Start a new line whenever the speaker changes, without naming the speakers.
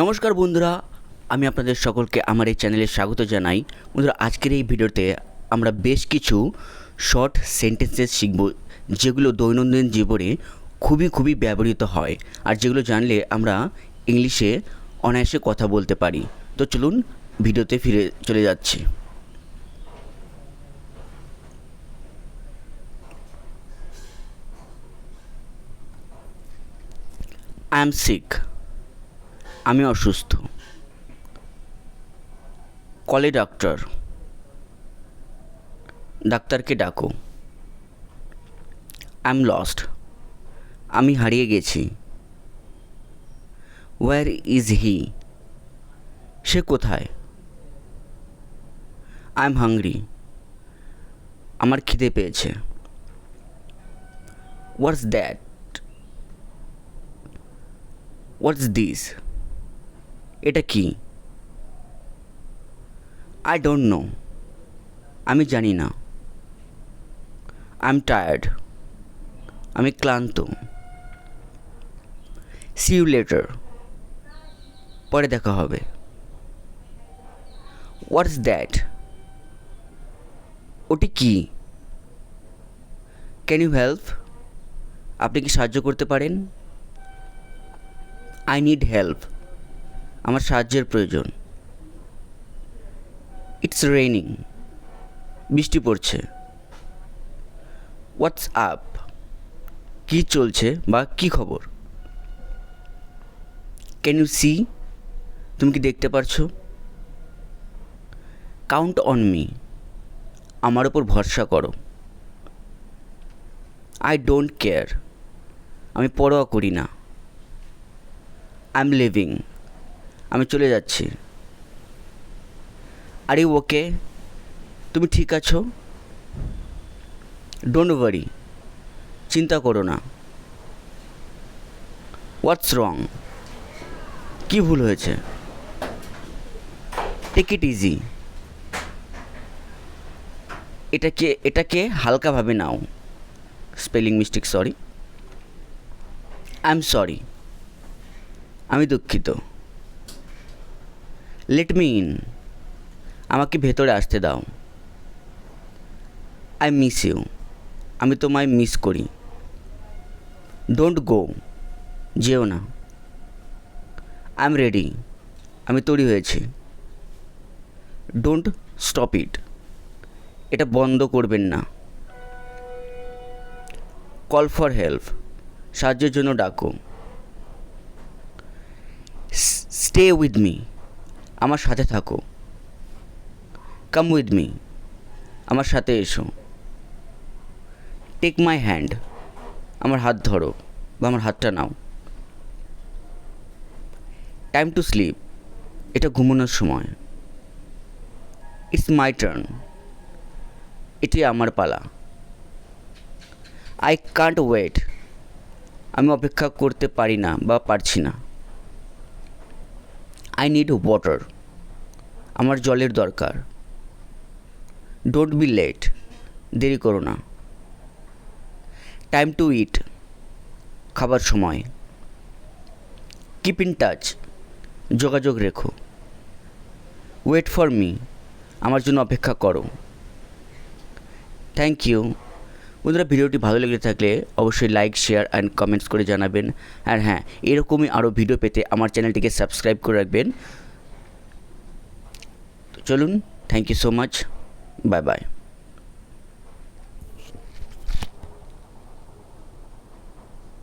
নমস্কার বন্ধুরা, আমি আপনাদের সকলকে আমার এই চ্যানেলে স্বাগত জানাই। বন্ধুরা, আজকের এই ভিডিওতে আমরা বেশ কিছু শর্ট সেন্টেন্সেস শিখব, যেগুলো দৈনন্দিন জীবনে খুবই ব্যবহৃত হয় আর যেগুলো জানলে আমরা ইংলিশে অনায়াসে কথা বলতে পারি। তো চলুন ভিডিওতে ফিরে চলে যাচ্ছি। আই এম সিক, আমি অসুস্থ। কল এ ডাক্তার, ডাক্তারকে ডাকো। আই এম লস্ট, আমি হারিয়ে গেছি। ওয়্যার ইজ হি, সে কোথায়? আই এম হাংরি, আমার খিদে পেয়েছে। হোয়াটস দ্যাট, হোয়াটস দিস, এটা কি? আই ডোন্ট নো, আমি জানি না। আই এম টায়ার্ড, আমি ক্লান্ত। সি ইউ লেটার, পরে দেখা হবে। হোয়াটস দ্যাট, ওটি কি? ক্যান ইউ হেল্প, আপনি কি সাহায্য করতে পারেন? আই নিড হেল্প, আমার সাহায্যের প্রয়োজন। ইটস রেইনিং, বৃষ্টি পড়ছে। হোয়াটস আপ, কী চলছে বা কী খবর? ক্যান ইউ সি, তুমি কি দেখতে পারছো? কাউন্ট অন মি, আমার ওপর ভরসা করো। আই ডোন্ট কেয়ার, আমি পরোয়া করি না। আই এম লিভিং, আমি চলে যাচ্ছি। আর ইউ ওকে, তুমি ঠিক আছো? ডোন্ট ওয়ারি, চিন্তা করো না। হোয়াটস রং, কী ভুল হয়েছে? টেক ইট ইজি, এটাকে হালকাভাবে নাও। Spelling mistake, sorry. I am sorry, আমি দুঃখিত। লেট মি ইন, আমাকে ভেতরে আসতে দাও। আই মিস ইউ, আমি তোমায় মিস করি। ডোন্ট গো, যেও না। আই এম রেডি, আমি তৈরি হয়েছি। ডোন্ট স্টপ ইট, এটা বন্ধ করবেন না। কল ফর হেল্প, সাহায্যের জন্য ডাকো। স্টে উইথ মি, আমার সাথে থাকো। কাম উইথ মি, আমার সাথে এসো। টেক মাই হ্যান্ড, আমার হাত ধরো বা আমার হাতটা নাও। টাইম টু স্লিপ, এটা ঘুমানোর সময়। ইটস মাই টার্ন, এটি আমার পালা। আই কান্ট ওয়েট, আমি অপেক্ষা করতে পারি না বা পারছি না। আই নিড ওয়াটার, আমার জলের দরকার। ডোন্ট বি লেট, দেরি করো না। টাইম টু ইট, খাবার সময়। কিপ ইন টাচ, যোগাযোগ রেখো। ওয়েট ফর মি, আমার জন্য অপেক্ষা করো। Thank you. বন্ধুরা, ভিডিওটি ভালো লেগে থাকলে অবশ্যই লাইক, শেয়ার অ্যান্ড কমেন্টস করে জানাবেন। আর হ্যাঁ, এরকমই আরও ভিডিও পেতে আমার চ্যানেলটিকে সাবস্ক্রাইব করে রাখবেন। চলুন, thank you so much, bye by.